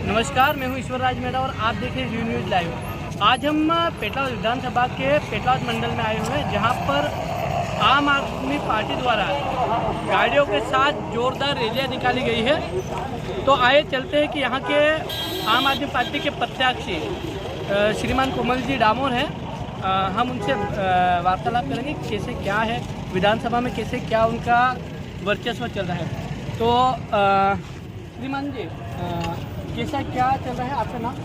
नमस्कार, मैं हूं ईश्वर राज मेहरा और आप देख रहे हैं जी न्यूज़ लाइव। आज हम पेटलाद विधानसभा के पेटलाद मंडल में आए हुए हैं, जहां पर आम आदमी पार्टी द्वारा गाड़ियों के साथ जोरदार रैलियां निकाली गई है। तो आइए चलते हैं कि यहां के आम आदमी पार्टी के प्रत्याशी श्रीमान कोमल जी डामोर हैं। हम उनसे वार्तालाप करेंगे कैसे क्या है विधानसभा में, कैसे क्या उनका वर्चस्व चल रहा है। तो श्रीमान जी, कैसा क्या चल रहा है? आपका नाम?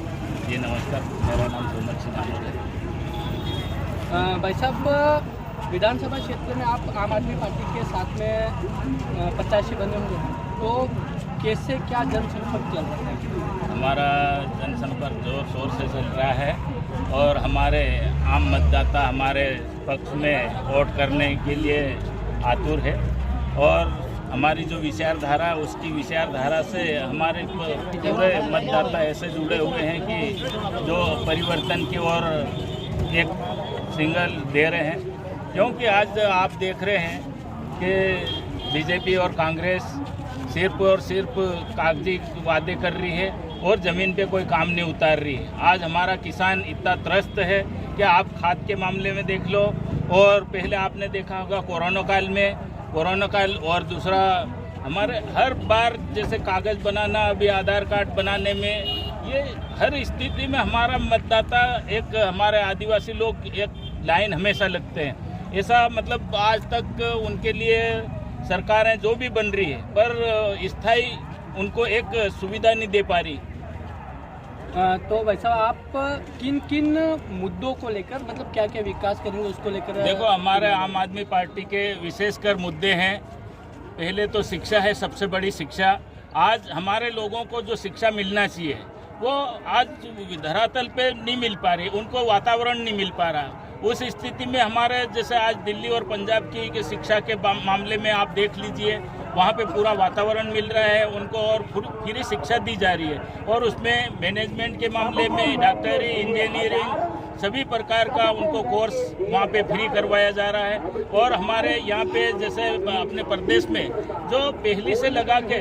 जी नमस्कार, मेरा नाम कोमल सिंह डामोर है। भाई साहब, विधानसभा क्षेत्र में आप आम आदमी पार्टी के साथ में प्रत्याशी बने हुए हैं, तो कैसे क्या जनसंपर्क चल रहा है? हमारा जनसंपर्क जोर शोर से चल रहा है और हमारे आम मतदाता हमारे पक्ष में वोट करने के लिए आतुर है और हमारी जो विचारधारा है उसकी विचारधारा से हमारे पूरे मतदाता ऐसे जुड़े हुए हैं कि जो परिवर्तन की ओर एक सिग्नल दे रहे हैं। क्योंकि आज आप देख रहे हैं कि बीजेपी और कांग्रेस सिर्फ और सिर्फ कागजी वादे कर रही है और ज़मीन पे कोई काम नहीं उतार रही है। आज हमारा किसान इतना त्रस्त है कि आप खाद के मामले में देख लो, और पहले आपने देखा होगा कोरोना काल और दूसरा हमारे हर बार जैसे कागज़ बनाना, अभी आधार कार्ड बनाने में, ये हर स्थिति में हमारा मतदाता एक हमारे आदिवासी लोग एक लाइन हमेशा लगते हैं। ऐसा मतलब आज तक उनके लिए सरकारें जो भी बन रही है पर स्थायी उनको एक सुविधा नहीं दे पा रही। तो वैसा आप किन किन मुद्दों को लेकर, मतलब क्या क्या विकास करेंगे उसको लेकर? देखो, हमारे आम आदमी पार्टी के विशेषकर मुद्दे हैं। पहले तो शिक्षा है, सबसे बड़ी शिक्षा। आज हमारे लोगों को जो शिक्षा मिलना चाहिए वो आज धरातल पे नहीं मिल पा रही, उनको वातावरण नहीं मिल पा रहा। उस स्थिति में हमारे जैसे आज दिल्ली और पंजाब की शिक्षा के मामले में आप देख लीजिए, वहाँ पे पूरा वातावरण मिल रहा है उनको और फ्री शिक्षा दी जा रही है और उसमें मैनेजमेंट के मामले में डॉक्टरी, इंजीनियरिंग, सभी प्रकार का उनको कोर्स वहाँ पे फ्री करवाया जा रहा है। और हमारे यहाँ पे जैसे अपने प्रदेश में जो पहली से लगा के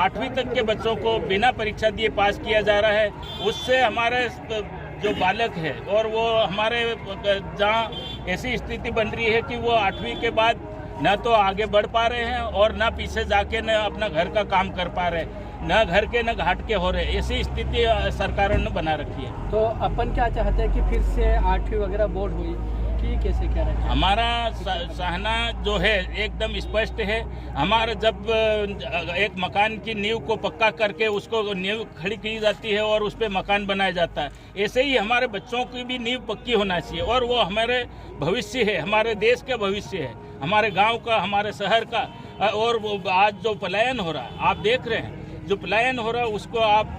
8वीं तक के बच्चों को बिना परीक्षा दिए पास किया जा रहा है, उससे हमारे जो बालक है और वो हमारे जहाँ ऐसी स्थिति बन रही है कि वो 8वीं के बाद न तो आगे बढ़ पा रहे हैं और न पीछे जाके न अपना घर का काम कर पा रहे, न घर के न घाट के हो रहे, ऐसी स्थिति सरकारों ने बना रखी है। तो अपन क्या चाहते हैं कि फिर से 8वीं वगैरह बोर्ड हुई कि कैसे क्या रहे? हमारा चाहना जो है एकदम स्पष्ट है। हमारा जब एक मकान की नींव को पक्का करके उसको नींव खड़ी की जाती है और उस पर मकान बनाया जाता है, ऐसे ही हमारे बच्चों की भी नींव पक्की होना चाहिए और वो हमारे भविष्य है, हमारे देश का भविष्य है, हमारे गांव का, हमारे शहर का। और आज जो पलायन हो रहा है, आप देख रहे हैं, जो पलायन हो रहा है उसको आप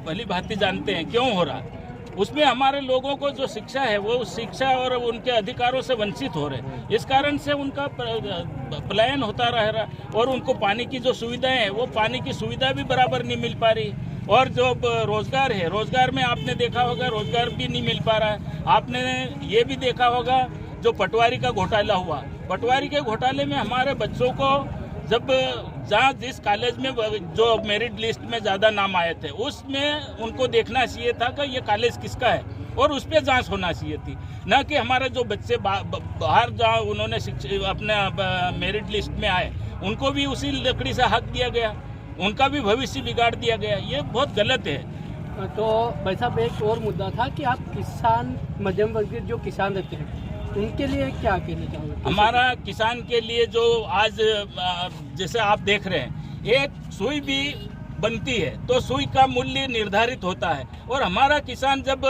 भली भांति जानते हैं क्यों हो रहा है। उसमें हमारे लोगों को जो शिक्षा है वो शिक्षा और उनके अधिकारों से वंचित हो रहे, इस कारण से उनका पलायन होता रह रहा और उनको पानी की जो सुविधाएं हैं वो पानी की सुविधा भी बराबर नहीं मिल पा रही। और जो रोजगार है, रोजगार में आपने देखा होगा रोजगार भी नहीं मिल पा रहा है। आपने ये भी देखा होगा जो पटवारी का घोटाला हुआ, पटवारी के घोटाले में हमारे बच्चों को जब जहाँ जिस कॉलेज में जो मेरिट लिस्ट में ज़्यादा नाम आए थे उसमें उनको देखना चाहिए था कि ये कॉलेज किसका है और उस पर जाँच होना चाहिए थी, न कि हमारे जो बच्चे बाहर जहाँ उन्होंने अपने मेरिट लिस्ट में आए उनको भी उसी लकड़ी से हक दिया गया, उनका भी भविष्य बिगाड़ दिया गया। ये बहुत गलत है। तो भाई साहब, एक और मुद्दा था कि आप किसान, मध्यम वर्ग जो किसान रहते हैं उनके लिए क्या कहना चाहोगे? हमारा किसान के लिए जो आज जैसे आप देख रहे हैं, एक सुई भी बनती है तो सुई का मूल्य निर्धारित होता है और हमारा किसान जब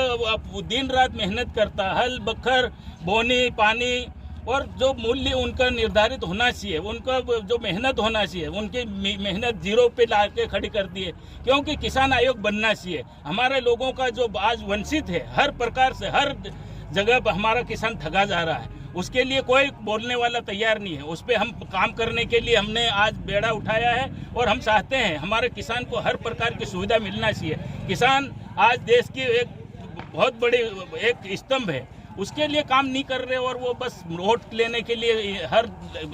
दिन रात मेहनत करता है, हल बखर बोनी पानी, और जो मूल्य उनका निर्धारित होना चाहिए, उनका जो मेहनत होना चाहिए, उनकी मेहनत जीरो पे ला के खड़ी कर दी है। क्योंकि किसान आयोग बनना चाहिए। हमारे लोगों का जो आज वंचित है, हर प्रकार से हर जगह पर हमारा किसान ठगा जा रहा है, उसके लिए कोई बोलने वाला तैयार नहीं है। उस पर हम काम करने के लिए हमने आज बेड़ा उठाया है और हम चाहते हैं हमारे किसान को हर प्रकार की सुविधा मिलना चाहिए। किसान आज देश की एक बहुत बड़ी एक स्तंभ है, उसके लिए काम नहीं कर रहे और वो बस वोट लेने के लिए हर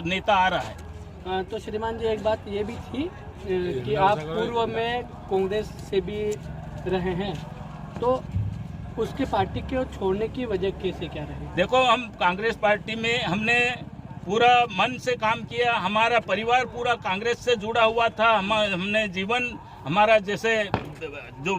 नेता आ रहा है। तो श्रीमान जी, एक बात ये भी थी कि आप पूर्व में कांग्रेस से भी रहे हैं, तो उसके पार्टी को छोड़ने की वजह कैसे क्या रही? देखो, हम कांग्रेस पार्टी में हमने पूरा मन से काम किया। हमारा परिवार पूरा कांग्रेस से जुड़ा हुआ था। हमने जीवन हमारा जैसे जो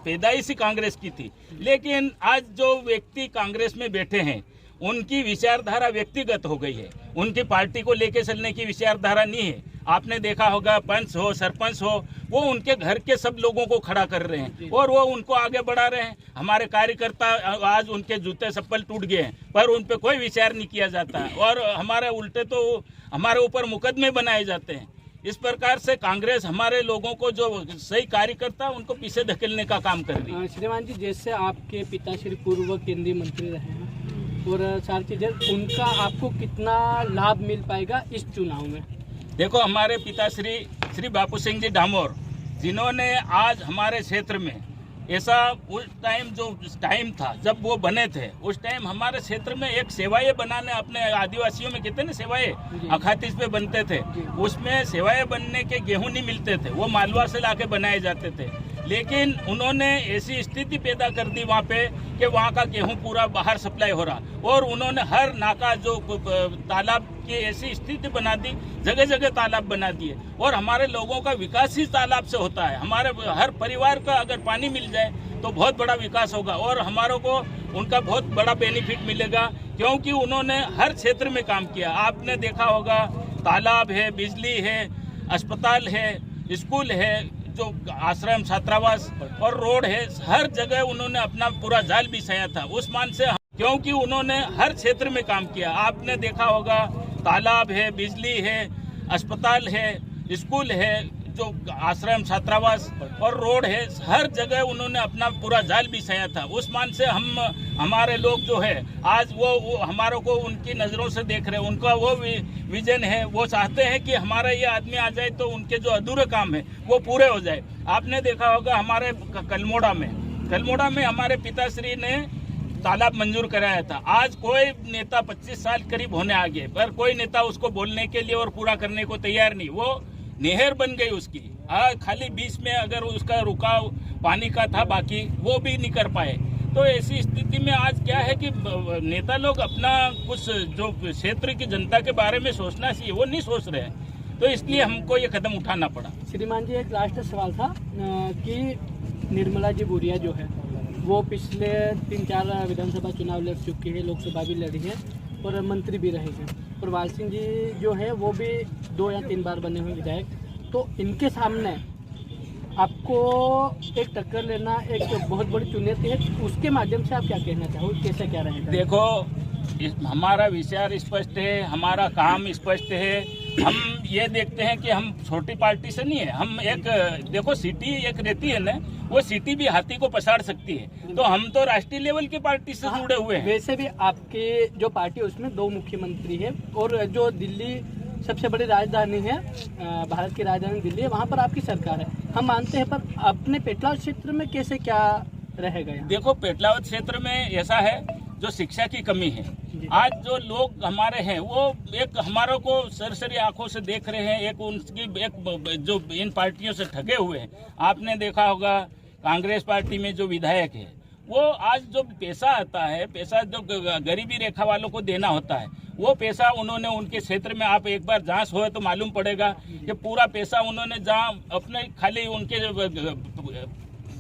पैदाइशी कांग्रेस की थी, लेकिन आज जो व्यक्ति कांग्रेस में बैठे हैं उनकी विचारधारा व्यक्तिगत हो गई है। उनकी पार्टी को लेके चलने की विचारधारा नहीं है। आपने देखा होगा, पंच हो, सरपंच हो, वो उनके घर के सब लोगों को खड़ा कर रहे हैं और वो उनको आगे बढ़ा रहे हैं। हमारे कार्यकर्ता आज उनके जूते चप्पल टूट गए हैं, पर उन पे कोई विचार नहीं किया जाता और हमारे उल्टे तो हमारे ऊपर मुकदमे बनाए जाते हैं। इस प्रकार से कांग्रेस हमारे लोगों को, जो सही कार्यकर्ता, उनको पीछे धकेलने का काम कर रही है। श्रीमान जी, जैसे आपके पिताश्री पूर्व केंद्रीय मंत्री रहे हैं और सारी चीजें, उनका आपको कितना लाभ मिल पाएगा इस चुनाव में? देखो, हमारे पिताश्री श्री बापू सिंह जी डामोर, जिन्होंने आज हमारे क्षेत्र में ऐसा, उस टाइम जो टाइम था जब वो बने थे, उस टाइम हमारे क्षेत्र में एक सेवाएं बनाने, अपने आदिवासियों में कितने सेवाएं अखातीस पे बनते थे, उसमें सेवाएं बनने के गेहूं नहीं मिलते थे, वो मालवा से लाके बनाए जाते थे। लेकिन उन्होंने ऐसी स्थिति पैदा कर दी वहाँ पे कि वहाँ का गेहूं पूरा बाहर सप्लाई हो रहा, और उन्होंने हर नाका, जो तालाब की ऐसी स्थिति बना दी, जगह जगह तालाब बना दिए, और हमारे लोगों का विकास ही तालाब से होता है। हमारे हर परिवार का अगर पानी मिल जाए तो बहुत बड़ा विकास होगा और हमारों को उनका बहुत बड़ा बेनिफिट मिलेगा, क्योंकि उन्होंने हर क्षेत्र में काम किया। आपने देखा होगा, तालाब है, बिजली है, अस्पताल है, स्कूल है, जो आश्रम छात्रावास और रोड है, हर जगह उन्होंने अपना पूरा जाल बिछाया था। उस मान से, क्योंकि उन्होंने हर क्षेत्र में काम किया। आपने देखा होगा, तालाब है, बिजली है, अस्पताल है, स्कूल है, जो आश्रम छात्रावास और रोड है, हर जगह उन्होंने अपना पूरा जाल बिछाया था। उस मान से हमारे लोग जो है आज वो हमारों को उनकी नज़रों से देख रहे हैं। उनका वो विजन है, वो चाहते हैं कि हमारा ये आदमी आ जाए तो उनके जो अधूरे काम है वो पूरे हो जाए। आपने देखा होगा, हमारे कलमोड़ा में हमारे पिताश्री ने तालाब मंजूर कराया था। आज कोई नेता 25 साल करीब होने आ गए, पर कोई नेता उसको बोलने के लिए और पूरा करने को तैयार नहीं। वो नहर बन गई उसकी, खाली बीच में अगर उसका रुकाव पानी का था, बाकी वो भी नहीं कर पाए। तो ऐसी स्थिति में आज क्या है कि नेता लोग अपना कुछ जो क्षेत्र की जनता के बारे में सोचना चाहिए, वो नहीं सोच रहे हैं, तो इसलिए हमको ये कदम उठाना पड़ा। श्रीमान जी, एक लास्ट सवाल था कि निर्मला जी बुरिया जो है वो पिछले 3-4 विधानसभा चुनाव लड़ चुकी है, लोकसभा भी लड़ी है और मंत्री भी रहे हैं। प्रवाल सिंह जी जो है वो भी 2 या 3 बार बने हुए विधायक, तो इनके सामने आपको एक टक्कर लेना एक बहुत बड़ी चुनौती है। उसके माध्यम से आप क्या कहना चाहोगे, कैसे क्या रहेगा? देखो, हमारा विचार स्पष्ट है, हमारा काम स्पष्ट है। हम ये देखते हैं कि हम छोटी पार्टी से नहीं है। हम एक, देखो, सिटी एक रहती है ना, वो सिटी भी हाथी को पछाड़ सकती है, तो हम तो राष्ट्रीय लेवल की पार्टी से जुड़े हुए हैं। वैसे भी आपके जो पार्टी उसमें 2 मुख्यमंत्री है और जो दिल्ली सबसे बड़ी राजधानी है, भारत की राजधानी दिल्ली है, वहाँ पर आपकी सरकार है, हम मानते हैं। पर अपने पेटलावद क्षेत्र में कैसे क्या रहेगा? देखो, पेटलावद क्षेत्र में ऐसा है, जो शिक्षा की कमी है। आज जो लोग हमारे हैं वो एक हमारों को सरसरी आंखों से देख रहे हैं, एक उनकी एक जो इन पार्टियों से ठगे हुए हैं। आपने देखा होगा, कांग्रेस पार्टी में जो विधायक है, वो आज जो पैसा आता है, पैसा जो गरीबी रेखा वालों को देना होता है, वो पैसा उन्होंने उनके क्षेत्र में, आप एक बार जांच हो तो मालूम पड़ेगा कि पूरा पैसा उन्होंने जहाँ अपने खाली उनके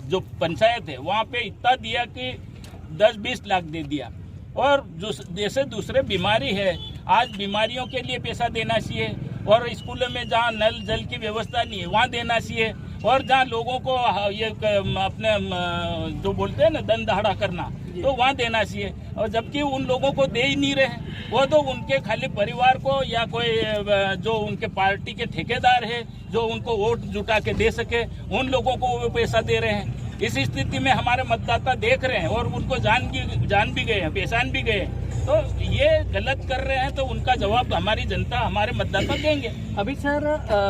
जो पंचायत है वहाँ पे इतना दिया कि 10-20 लाख दे दिया। और जो जैसे दूसरे बीमारी है, आज बीमारियों के लिए पैसा देना चाहिए, और स्कूलों में जहाँ नल जल की व्यवस्था नहीं है वहाँ देना चाहिए, और जहाँ लोगों को ये अपने जो बोलते हैं ना दन दहाड़ा करना, तो वहाँ देना चाहिए। और जबकि उन लोगों को दे ही नहीं रहे, वो तो उनके खाली परिवार को या कोई जो उनके पार्टी के ठेकेदार है जो उनको वोट जुटा के दे सके, उन लोगों को वो पैसा दे रहे हैं। इस स्थिति में हमारे मतदाता देख रहे हैं और उनको जान भी गए हैं, पहचान भी गए हैं। तो ये गलत कर रहे हैं, तो उनका जवाब हमारी जनता, हमारे मतदाता देंगे। अभी सर,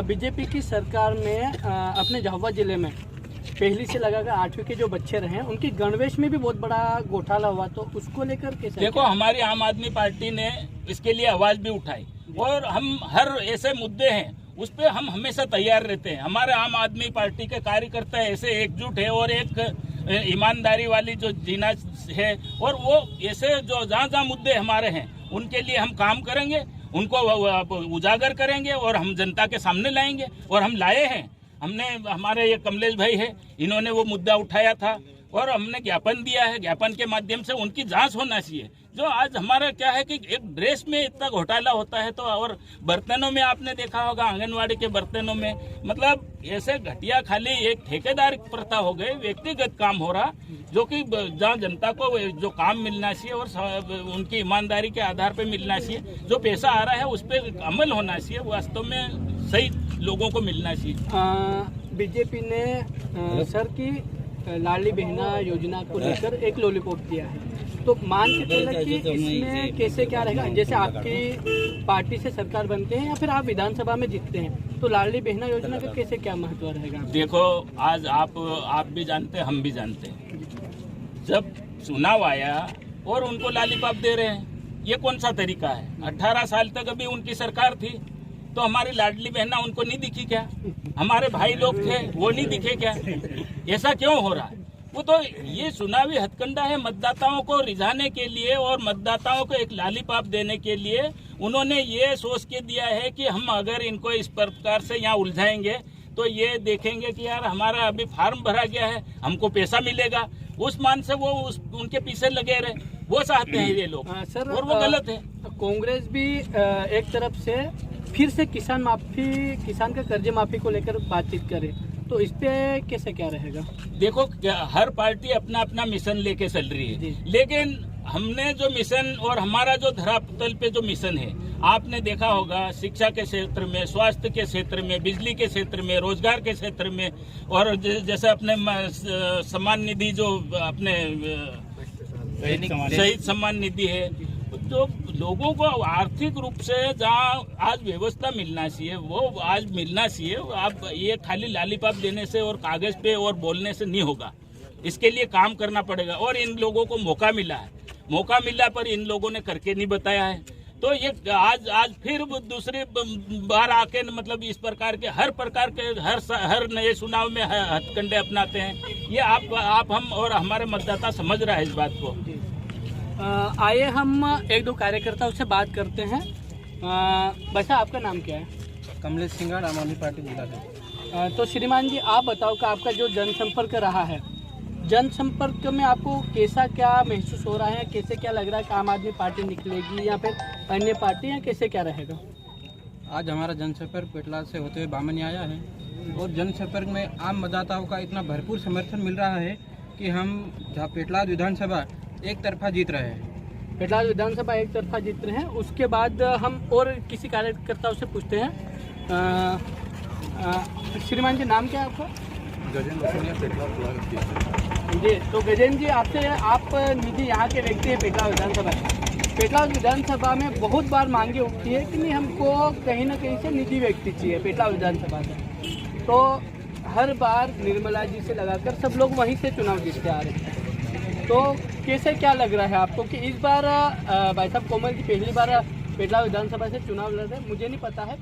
बीजेपी की सरकार में अपने झाबुआ जिले में पहली से लगाकर 8वीं के जो बच्चे रहे, उनकी गणवेश में भी बहुत बड़ा घोटाला हुआ, तो उसको लेकर कैसे? देखो, हमारी आम आदमी पार्टी ने इसके लिए आवाज भी उठाई, और हम हर ऐसे मुद्दे हैं उस पर हम हमेशा तैयार रहते हैं। हमारे आम आदमी पार्टी के कार्यकर्ता ऐसे एकजुट है और एक ईमानदारी वाली जो जीना है, और वो ऐसे जो जहाँ जहाँ मुद्दे हमारे हैं उनके लिए हम काम करेंगे, उनको उजागर करेंगे और हम जनता के सामने लाएंगे। और हम लाए हैं, हमने, हमारे ये कमलेश भाई है, इन्होंने वो मुद्दा उठाया था और हमने ज्ञापन दिया है। ज्ञापन के माध्यम से उनकी जांच होना चाहिए। जो आज हमारा क्या है कि एक ड्रेस में इतना घोटाला होता है, तो और बर्तनों में आपने देखा होगा, आंगनवाड़ी के बर्तनों में, मतलब ऐसे घटिया खाली एक ठेकेदार प्रथा हो गई, व्यक्तिगत काम हो रहा, जो कि जहाँ जनता को जो काम मिलना चाहिए और उनकी ईमानदारी के आधार पर मिलना चाहिए, जो पैसा आ रहा है उस पर अमल होना चाहिए, वास्तव में सही लोगों को मिलना चाहिए। बीजेपी ने सर की लाडली बहना योजना को लेकर एक लॉलीपॉप दिया है, तो मान के चले कि इसमें कैसे क्या रहेगा? जैसे आपकी पार्टी से सरकार बनते हैं या फिर आप विधानसभा में जीतते हैं, तो लाडली बहना योजना का कैसे क्या महत्व रहेगा? देखो, आज आप भी जानते हैं, हम भी जानते हैं, जब चुनाव आया और उनको लॉलीपॉप दे रहे हैं, ये कौन सा तरीका है? 18 साल तक अभी उनकी सरकार थी, तो हमारी लाडली बहना उनको नहीं दिखी क्या? हमारे भाई लोग थे, वो नहीं दिखे क्या? ऐसा क्यों हो रहा है? वो तो ये चुनावी हथकंडा है मतदाताओं को रिझाने के लिए और मतदाताओं को एक लॉलीपॉप देने के लिए। उन्होंने ये सोच के दिया है कि हम अगर इनको इस प्रकार से यहाँ उलझाएंगे तो ये देखेंगे कि यार हमारा अभी फार्म भरा गया है, हमको पैसा मिलेगा, उस मान से वो उनके पीछे लगे रहे, वो चाहते हैं ये लोग। सर, और वो गलत है। कांग्रेस भी एक तरफ से फिर से किसान का कर्ज माफी को लेकर बातचीत करे, तो इस पे कैसे क्या रहेगा? देखो, हर पार्टी अपना अपना मिशन लेके चल रही है, लेकिन हमने जो मिशन और हमारा जो धरातल पे जो मिशन है, आपने देखा होगा, शिक्षा के क्षेत्र में, स्वास्थ्य के क्षेत्र में, बिजली के क्षेत्र में, रोजगार के क्षेत्र में, और जैसे अपने सम्मान निधि जो अपने शहीद सम्मान निधि है, जो लोगों को आर्थिक रूप से जहाँ आज व्यवस्था मिलना चाहिए वो आज मिलना चाहिए। आप ये खाली लॉलीपॉप देने से और कागज पे और बोलने से नहीं होगा, इसके लिए काम करना पड़ेगा। और इन लोगों को मौका मिला पर इन लोगों ने करके नहीं बताया है, तो ये आज फिर दूसरी बार आके मतलब इस प्रकार के हर नए चुनाव में हथकंडे अपनाते हैं। ये आप हम और हमारे मतदाता समझ रहा है इस बात को। आइए हम एक दो कार्यकर्ताओं से बात करते हैं। वैसे आपका नाम क्या है? कमलेश सिंह, आम आदमी पार्टी जिला है। तो श्रीमान जी, आप बताओ कि आपका जो जनसंपर्क रहा है, जनसंपर्क में आपको कैसा क्या महसूस हो रहा है? कैसे क्या लग रहा है कि आम आदमी पार्टी निकलेगी या फिर अन्य पार्टी, या कैसे क्या रहेगा? आज हमारा जनसंपर्क पेटलाद से होते हुए बामनी आया है और जनसंपर्क में आम मतदाताओं का इतना भरपूर समर्थन मिल रहा है कि हम जहाँ पेटलाद विधानसभा एक तरफा जीत रहे हैं। पेटलाद विधानसभा एक तरफा जीत रहे हैं। उसके बाद हम और किसी कार्यकर्ताओं से पूछते हैं। श्रीमान जी, नाम क्या है आपका? गजेंद्र जी, तो गजेंद्र जी, आपसे आप निधि यहाँ के व्यक्ति हैं पेटलाद विधानसभा। पेटलाद विधानसभा में बहुत बार मांगे उठती है कि नहीं, हमको कहीं ना कहीं से निधि व्यक्ति चाहिए पेटलाद विधानसभा से, तो हर बार निर्मला जी से लगाकर सब लोग वहीं से चुनाव जीतते आ रहे हैं। तो कैसे क्या लग रहा है आपको कि इस बार भाई साहब कोमल जी पहली बार पेटलाद विधानसभा से चुनाव लड़ रहे हैं? मुझे नहीं पता है,